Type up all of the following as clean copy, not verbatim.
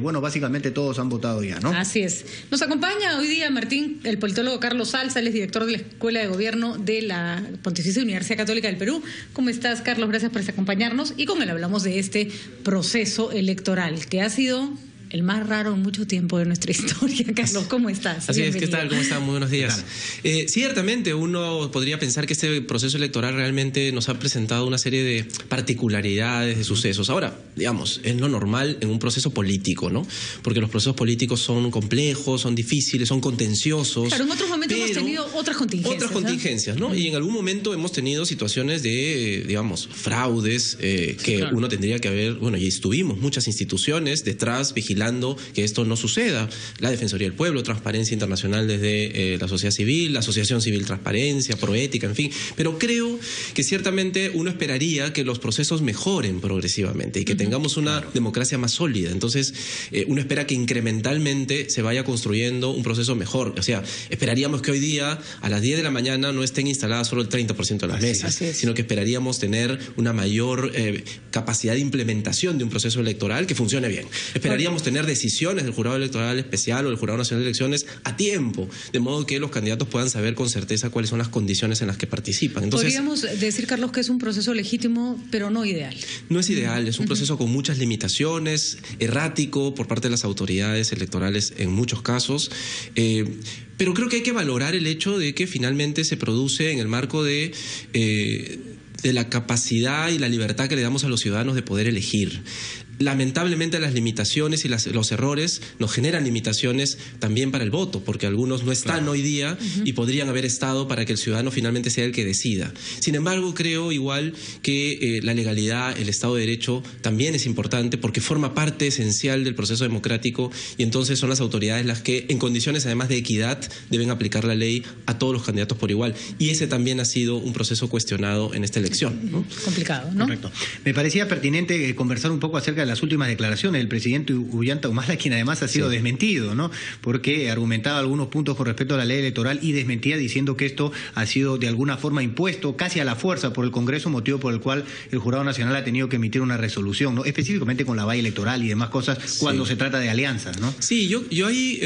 Bueno, básicamente todos han votado ya, ¿no? Así es. Nos acompaña hoy día Martín, el politólogo Carlos Salza, él es director de la Escuela de Gobierno de la Pontificia Universidad Católica del Perú. ¿Cómo estás, Carlos? Gracias por acompañarnos. Y con él hablamos de este proceso electoral, que ha sido el más raro en mucho tiempo de nuestra historia. Carlos, ¿cómo estás? Así Bienvenido. es, ¿qué tal? ¿Cómo están? Muy buenos días. Ciertamente uno podría pensar que este proceso electoral realmente nos ha presentado una serie de particularidades, de sucesos. Ahora, digamos, es lo normal en un proceso político, ¿no? Porque los procesos políticos son complejos, son difíciles, son contenciosos. Claro, en otros momentos hemos tenido otras contingencias. Otras contingencias, ¿no? Y en algún momento hemos tenido situaciones de, digamos, fraudes que claro, uno tendría que haber, bueno, y estuvimos muchas instituciones detrás vigilando que esto no suceda. La Defensoría del Pueblo, Transparencia Internacional desde la sociedad civil, la Asociación Civil Transparencia, Proética, en fin. Pero creo que ciertamente uno esperaría que los procesos mejoren progresivamente y que tengamos una democracia más sólida. Entonces, uno espera que incrementalmente se vaya construyendo un proceso mejor. O sea, esperaríamos que hoy día a las 10 de la mañana no estén instaladas solo el 30% de las mesas, sino que esperaríamos tener una mayor capacidad de implementación de un proceso electoral que funcione bien. Esperaríamos tener decisiones del Jurado Electoral Especial o del Jurado Nacional de Elecciones a tiempo, de modo que los candidatos puedan saber con certeza cuáles son las condiciones en las que participan. Entonces, podríamos decir, Carlos, que es un proceso legítimo, pero no ideal. No es ideal, es un proceso con muchas limitaciones, errático por parte de las autoridades electorales en muchos casos, pero creo que hay que valorar el hecho de que finalmente se produce en el marco de la capacidad y la libertad que le damos a los ciudadanos de poder elegir. Lamentablemente las limitaciones y los errores nos generan limitaciones también para el voto, porque algunos no están hoy día y podrían haber estado para que el ciudadano finalmente sea el que decida. Sin embargo, creo igual que la legalidad, el Estado de Derecho también es importante porque forma parte esencial del proceso democrático y entonces son las autoridades las que, en condiciones además de equidad, deben aplicar la ley a todos los candidatos por igual. Y ese también ha sido un proceso cuestionado en esta elección, ¿no? Complicado, ¿no? Correcto. Me parecía pertinente conversar un poco acerca de las últimas declaraciones del presidente Ollanta Humala, quien además ha sido desmentido, ¿no? Porque argumentaba algunos puntos con respecto a la ley electoral y desmentía diciendo que esto ha sido de alguna forma impuesto casi a la fuerza por el Congreso, motivo por el cual el Jurado Nacional ha tenido que emitir una resolución, ¿no? Específicamente con la valla electoral y demás cosas cuando se trata de alianzas, ¿no? Sí, yo ahí,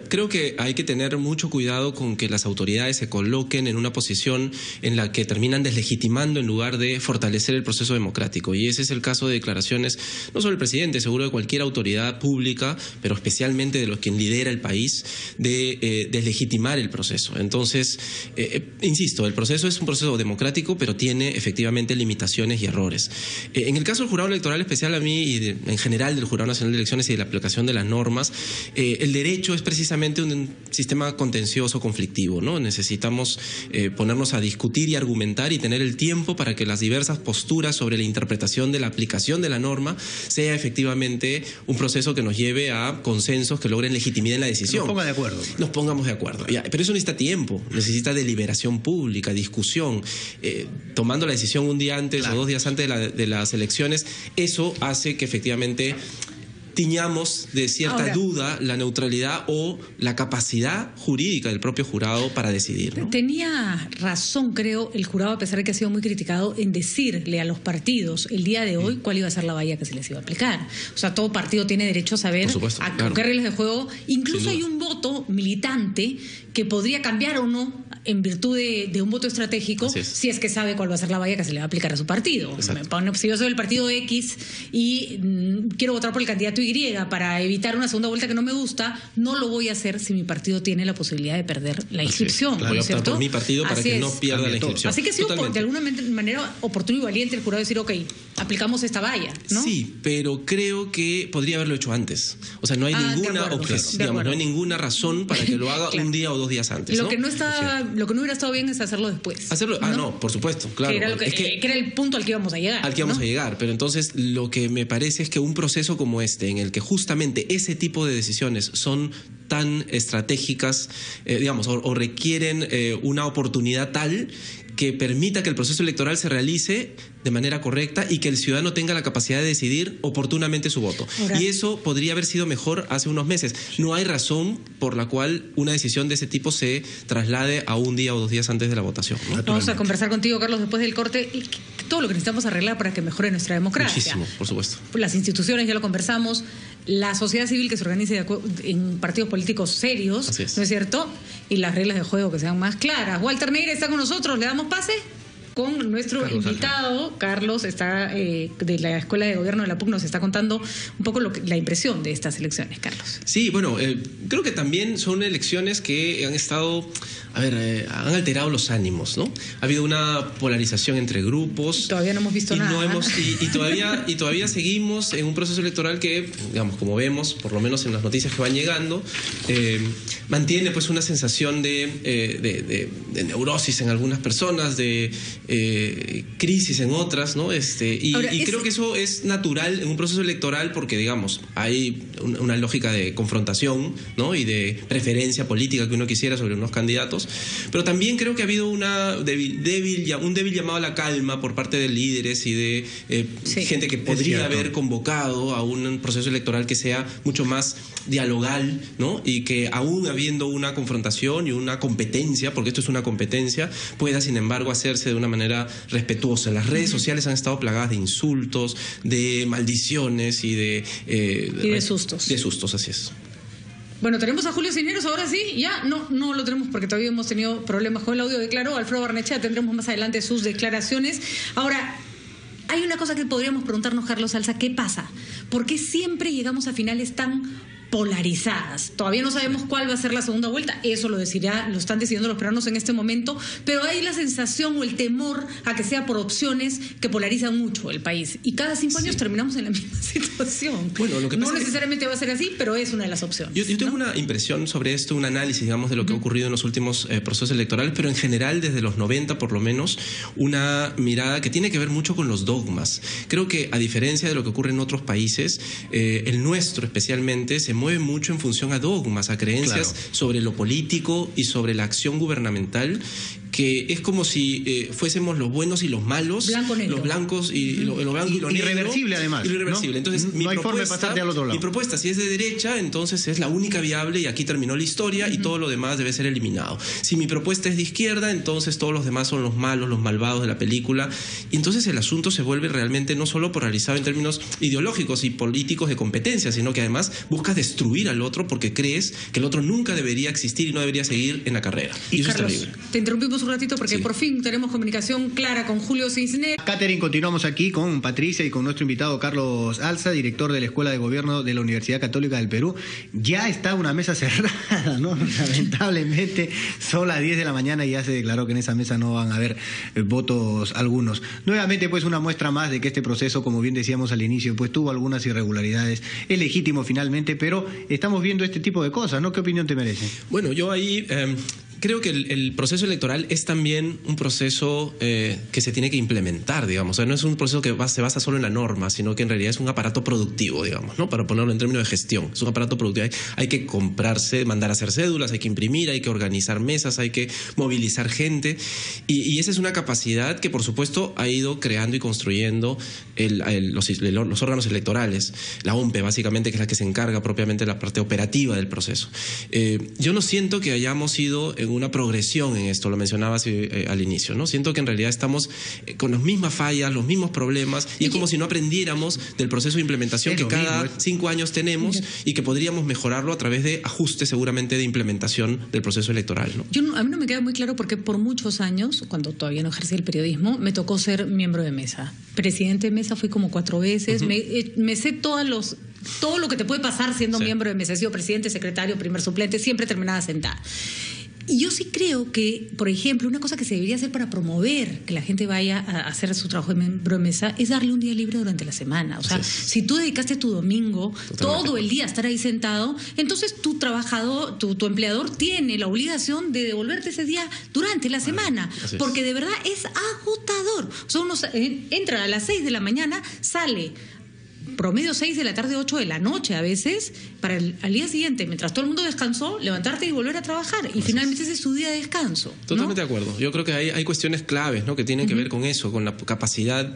creo que hay que tener mucho cuidado con que las autoridades se coloquen en una posición en la que terminan deslegitimando en lugar de fortalecer el proceso democrático. Y ese es el caso de declaraciones, no solo el presidente, seguro de cualquier autoridad pública, pero especialmente de los quien lidera el país, de deslegitimar el proceso. Entonces, insisto, el proceso es un proceso democrático, pero tiene efectivamente limitaciones y errores. En el caso del Jurado Electoral Especial, a mí y en general del Jurado Nacional de Elecciones y de la aplicación de las normas, el derecho es precisamente un sistema contencioso, conflictivo, ¿no? Necesitamos ponernos a discutir y argumentar y tener el tiempo para que las diversas posturas sobre la interpretación de la aplicación de la norma sea efectivamente un proceso que nos lleve a consensos que logren legitimidad en la decisión. Nos ponga de acuerdo. Nos pongamos de acuerdo. Ya, pero eso necesita tiempo, necesita deliberación pública, discusión. Tomando la decisión un día antes o 2 días antes de las elecciones, eso hace que efectivamente tiñamos de cierta duda la neutralidad o la capacidad jurídica del propio jurado para decidir, ¿no? Tenía razón, creo, el jurado, a pesar de que ha sido muy criticado, en decirle a los partidos el día de hoy cuál iba a ser la valla que se les iba a aplicar. O sea, todo partido tiene derecho a saber con qué reglas de juego. Incluso hay un voto militante que podría cambiar o no en virtud de un voto estratégico, si es que sabe cuál va a ser la valla que se le va a aplicar a su partido. Si yo soy del partido X y quiero votar por el candidato Y para evitar una segunda vuelta que no me gusta, no lo voy a hacer si mi partido tiene la posibilidad de perder la inscripción. Voy a optar por mi partido para que no pierda la inscripción. Así que ha sido de alguna manera oportuno y valiente el jurado decir, ok, aplicamos esta valla, ¿no? Sí, pero creo que podría haberlo hecho antes. O sea, no hay ninguna objeción, no hay ninguna razón para que lo haga un día o 2 días antes. Lo que no hubiera estado bien es hacerlo después. No, por supuesto, claro. Que era el punto al que íbamos a llegar. Al que íbamos a llegar, pero entonces lo que me parece es que un proceso como este, en el que justamente ese tipo de decisiones son tan estratégicas, o requieren una oportunidad tal que permita que el proceso electoral se realice de manera correcta y que el ciudadano tenga la capacidad de decidir oportunamente su voto. Y eso podría haber sido mejor hace unos meses. No hay razón por la cual una decisión de ese tipo se traslade a un día o 2 días antes de la votación, ¿no? Vamos a conversar contigo, Carlos, después del corte, todo lo que necesitamos arreglar para que mejore nuestra democracia. Muchísimo, por supuesto. Las instituciones, ya lo conversamos, la sociedad civil que se organice en partidos políticos serios, ¿no es cierto? Y las reglas de juego que sean más claras. Walter Neira está con nosotros, ¿le damos pase? Con nuestro Carlos invitado, Alfa. Carlos está de la Escuela de Gobierno de la PUC, nos está contando un poco la impresión de estas elecciones, Carlos. Sí, bueno, creo que también son elecciones que han estado, han alterado los ánimos, ¿no? Ha habido una polarización entre grupos. Todavía no hemos visto nada. Y todavía seguimos en un proceso electoral que, digamos, como vemos, por lo menos en las noticias que van llegando, mantiene pues una sensación de neurosis en algunas personas, de crisis en otras, ¿no? Creo que eso es natural en un proceso electoral porque, digamos, hay una lógica de confrontación, ¿no? Y de preferencia política que uno quisiera sobre unos candidatos, pero también creo que ha habido un débil llamado a la calma por parte de líderes y de gente que podría haber convocado a un proceso electoral que sea mucho más dialogal, ¿no? Y que aún habiendo una confrontación y una competencia, porque esto es una competencia, pueda sin embargo hacerse de una manera respetuosa. Las redes sociales han estado plagadas de insultos, de maldiciones y de sustos. De sustos, así es. Bueno, tenemos a Julio Cisneros, ahora sí, ya no lo tenemos porque todavía hemos tenido problemas con el audio, declaró Alfredo Barnechea, tendremos más adelante sus declaraciones. Ahora, hay una cosa que podríamos preguntarnos, Carlos Alza, ¿qué pasa? ¿Por qué siempre llegamos a finales tan polarizadas? Todavía no sabemos cuál va a ser la segunda vuelta, eso lo están decidiendo los peruanos en este momento, pero hay la sensación o el temor a que sea por opciones que polarizan mucho el país. Y cada 5 años terminamos en la misma situación. Bueno, lo que pasa no necesariamente va a ser así, pero es una de las opciones. Yo tengo una impresión sobre esto, un análisis, digamos, de lo que ha ocurrido en los últimos procesos electorales, pero en general desde los 90 por lo menos, una mirada que tiene que ver mucho con los dogmas. Creo que a diferencia de lo que ocurre en otros países, el nuestro especialmente se mueve mucho en función a dogmas, a creencias sobre lo político y sobre la acción gubernamental, que es como si fuésemos los buenos y los malos, los blancos y lo blanco y lo negro. Irreversible además. Irreversible. Entonces, no hay forma de pasarte al otro lado. Mi propuesta, si es de derecha, entonces es la única viable y aquí terminó la historia y todo lo demás debe ser eliminado. Si mi propuesta es de izquierda, entonces todos los demás son los malos, los malvados de la película. Y entonces el asunto se vuelve realmente no solo polarizado en términos ideológicos y políticos de competencia, sino que además buscas destruir al otro porque crees que el otro nunca debería existir y no debería seguir en la carrera. Y eso Carlos, es terrible. Te interrumpimos un ratito porque por fin tenemos comunicación clara con Julio Cisneros. Catherine, continuamos aquí con Patricia y con nuestro invitado Carlos Alza, director de la Escuela de Gobierno de la Universidad Católica del Perú. Ya está una mesa cerrada, ¿no? Lamentablemente son las 10 de la mañana y ya se declaró que en esa mesa no van a haber votos algunos. Nuevamente, pues, una muestra más de que este proceso, como bien decíamos al inicio, pues tuvo algunas irregularidades. Es legítimo finalmente, pero estamos viendo este tipo de cosas, ¿no? ¿Qué opinión te merece? Bueno, yo ahí creo que el proceso electoral es también un proceso que se tiene que implementar, digamos. O sea, no es un proceso que se basa solo en la norma, sino que en realidad es un aparato productivo, digamos, ¿no? Para ponerlo en términos de gestión. Es un aparato productivo. Hay que comprarse, mandar a hacer cédulas, hay que imprimir, hay que organizar mesas, hay que movilizar gente. Y esa es una capacidad que, por supuesto, ha ido creando y construyendo los órganos electorales. La OMPE, básicamente, que es la que se encarga propiamente de la parte operativa del proceso. Yo no siento que hayamos ido en una progresión en esto, lo mencionabas al inicio, ¿no? Siento que en realidad estamos con las mismas fallas, los mismos problemas, y es como si no aprendiéramos del proceso de implementación que cada 5 años tenemos y que podríamos mejorarlo a través de ajustes seguramente de implementación del proceso electoral, ¿no? A mí no me queda muy claro porque por muchos años, cuando todavía no ejercía el periodismo, me tocó ser miembro de mesa. Presidente de mesa fui como 4 veces, me sé todo lo que te puede pasar siendo miembro de mesa. He sido presidente, secretario, primer suplente, siempre terminaba sentada. Y yo sí creo que, por ejemplo, una cosa que se debería hacer para promover que la gente vaya a hacer su trabajo de miembro de mesa es darle un día libre durante la semana. O sea, si tú dedicaste tu domingo todo el día a estar ahí sentado, entonces tu trabajador, tu empleador tiene la obligación de devolverte ese día durante la semana. Porque de verdad es agotador. O sea, uno entra a las 6 de la mañana, sale promedio 6 de la tarde, 8 de la noche a veces, para al día siguiente, mientras todo el mundo descansó, levantarte y volver a trabajar. Y finalmente ese es su día de descanso, ¿no? Totalmente de acuerdo. Yo creo que hay cuestiones claves, ¿no? Que tienen que ver con eso, con la capacidad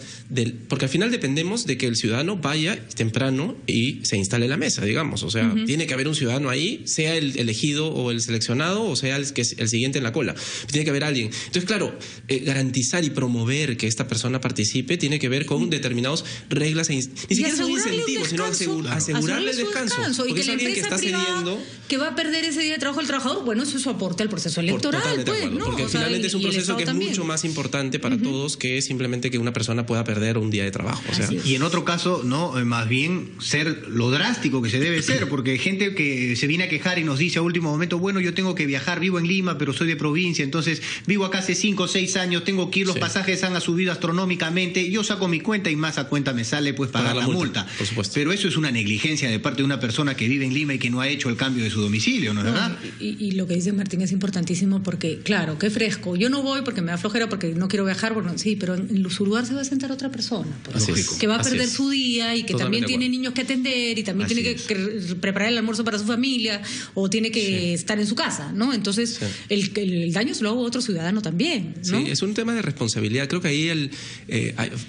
porque al final dependemos de que el ciudadano vaya temprano y se instale en la mesa, digamos. O sea, tiene que haber un ciudadano ahí, sea el elegido o el seleccionado, o sea el siguiente en la cola. Tiene que haber alguien. Entonces, claro, garantizar y promover que esta persona participe tiene que ver con determinadas reglas. Ni siquiera son un incentivo, sino asegurarle el descanso. Y que la empresa privada que va a perder ese día de trabajo al trabajador, bueno, eso es su aporte al proceso electoral. Totalmente de acuerdo, porque finalmente es un proceso que es mucho más importante para todos que simplemente que una persona pueda perder un día de trabajo. O sea. Y en otro caso, no, más bien ser lo drástico que se debe ser, porque hay gente que se viene a quejar y nos dice a último momento, bueno, yo tengo que viajar, vivo en Lima, pero soy de provincia, entonces vivo acá hace 5 o 6 años, tengo que ir, los pasajes han subido astronómicamente, yo saco mi cuenta y más a cuenta me sale pues pagar la multa. Por supuesto. Pero eso es una negligencia de parte de una persona que vive en Lima y que no ha hecho el cambio de su domicilio, ¿no es verdad? Y lo que dice Martín es importantísimo porque, claro, qué fresco. Yo no voy porque me da flojera, porque no quiero viajar, porque, sí, pero en su lugar se va a sentar otra persona. Que va a perder su día y que también tiene niños que atender y también tiene que preparar el almuerzo para su familia o tiene que estar en su casa, ¿no? Entonces, el daño se lo hago a otro ciudadano también, ¿no? Sí, es un tema de responsabilidad. Creo que ahí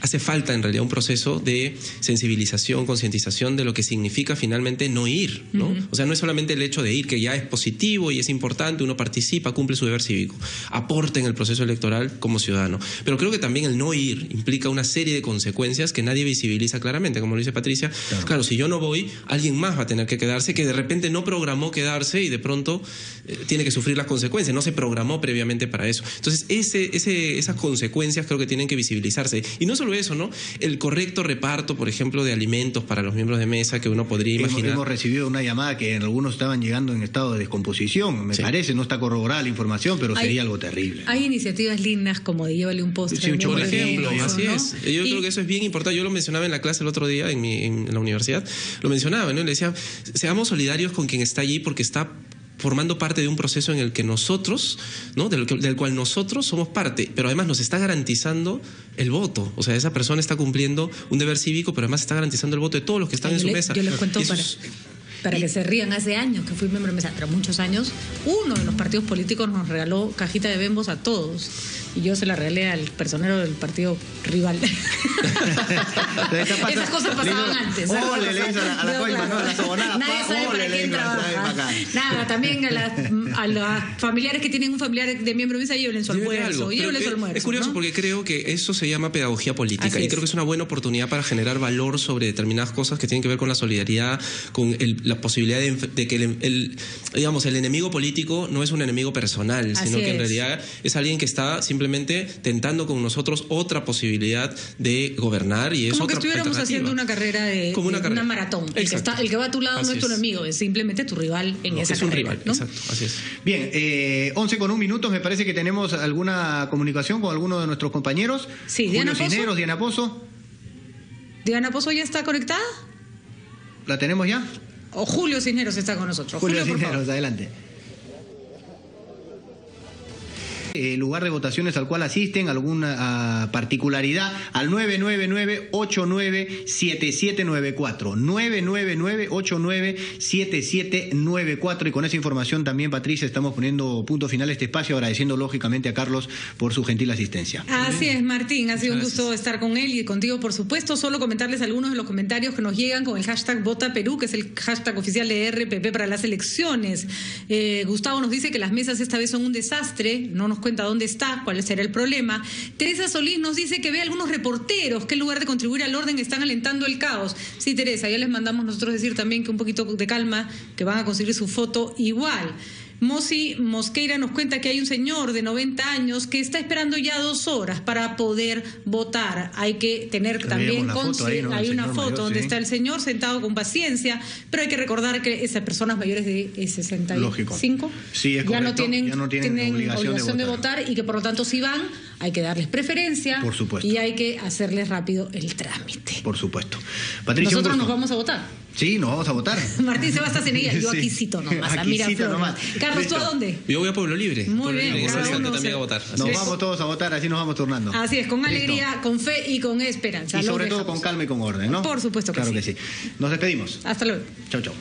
hace falta en realidad un proceso de sensibilización, concientización de lo que significa finalmente no ir, ¿no? O sea, no es solamente el hecho de ir, que ya es positivo y es importante, uno participa, cumple su deber cívico, aporta en el proceso electoral como ciudadano. Pero creo que también el no ir implica una serie de consecuencias que nadie visibiliza claramente, como lo dice Patricia. Claro, si yo no voy, alguien más va a tener que quedarse, que de repente no programó quedarse y de pronto tiene que sufrir las consecuencias, no se programó previamente para eso. Entonces, esas consecuencias creo que tienen que visibilizarse. Y no solo eso, ¿no? El correcto reparto, por ejemplo, de alimentos para los miembros de mesa que uno podría imaginar. Hemos recibido una llamada que algunos estaban llegando en estado de descomposición, me parece, no está corroborada la información, pero sería algo terrible. Hay iniciativas lindas como de llévale un postre. Sí, por ejemplo, así ¿no? es. Yo creo que eso es bien importante. Yo lo mencionaba en la clase el otro día en la universidad, lo mencionaba, ¿no? Le decía, seamos solidarios con quien está allí porque está formando parte de un proceso en el que nosotros, ¿no? del cual nosotros somos parte, pero además nos está garantizando el voto. O sea, esa persona está cumpliendo un deber cívico, pero además está garantizando el voto de todos los que están en su mesa. Yo les cuento para que se rían, hace años que fui miembro de mesa, pero muchos años, uno de los partidos políticos nos regaló cajita de Bembos a todos. Y yo se la regalé al personero del partido rival. Esas cosas pasaban antes. Ole, le hizo a la coima, ¿no? A la sobonada. Nadie sabe para quién trabaja. Nada, también a los familiares que tienen un familiar de miembro de mesa, llévenle su almuerzo. Es curioso, ¿no? Porque creo que eso se llama pedagogía política. Y creo que es una buena oportunidad para generar valor sobre determinadas cosas que tienen que ver con la solidaridad, con la posibilidad de que el enemigo político no es un enemigo personal, sino que en realidad es alguien que está simplemente tentando con nosotros otra posibilidad de gobernar y es como otra que estuviéramos haciendo una carrera una maratón. El que va a tu lado no es tu enemigo, es simplemente tu rival en esa carrera. Es un rival, ¿no? Exacto, así es. Bien, 11:01, me parece que tenemos alguna comunicación con alguno de nuestros compañeros. Sí, Diana Julio Cisneros, Diana Pozo. ¿Diana Pozo ya está conectada? ¿La tenemos ya? O Julio Cisneros está con nosotros. Julio Cisneros, adelante. Lugar de votaciones al cual asisten, alguna particularidad, al 999-897794. 999-897794. Y con esa información también, Patricia, estamos poniendo punto final a este espacio, agradeciendo lógicamente a Carlos por su gentil asistencia. Así es, Martín, ha sido un gusto estar con él y contigo, por supuesto. Solo comentarles algunos de los comentarios que nos llegan con el hashtag #VotaPerú, que es el hashtag oficial de RPP para las elecciones. Gustavo nos dice que las mesas esta vez son un desastre, no nos cuenta dónde está, cuál será el problema. Teresa Solís nos dice que ve a algunos reporteros que en lugar de contribuir al orden están alentando el caos. Sí, Teresa, ya les mandamos nosotros decir también que un poquito de calma, que van a conseguir su foto igual. Mosi Mosqueira nos cuenta que hay un señor de 90 años que está esperando ya 2 horas para poder votar. Hay que tener también hay una foto donde está el señor sentado con paciencia, pero hay que recordar que esas personas mayores de 65 ya no tienen obligación de votar y que por lo tanto si van hay que darles preferencia, por supuesto, y hay que hacerles rápido el trámite. Por supuesto. Patricia, nosotros nos vamos a votar. Sí, nos vamos a votar. Martín se va hasta Ceneguía, yo aquí cito nomás. Carlos, ¿tú a dónde? Yo voy a Pueblo Libre. Muy bien. También a votar. Nos vamos todos a votar, así nos vamos turnando. Así es, con alegría, con fe y con esperanza. Y sobre todo con calma y con orden, ¿no? Por supuesto que sí. Claro que sí. Nos despedimos. Hasta luego. Chau, chau.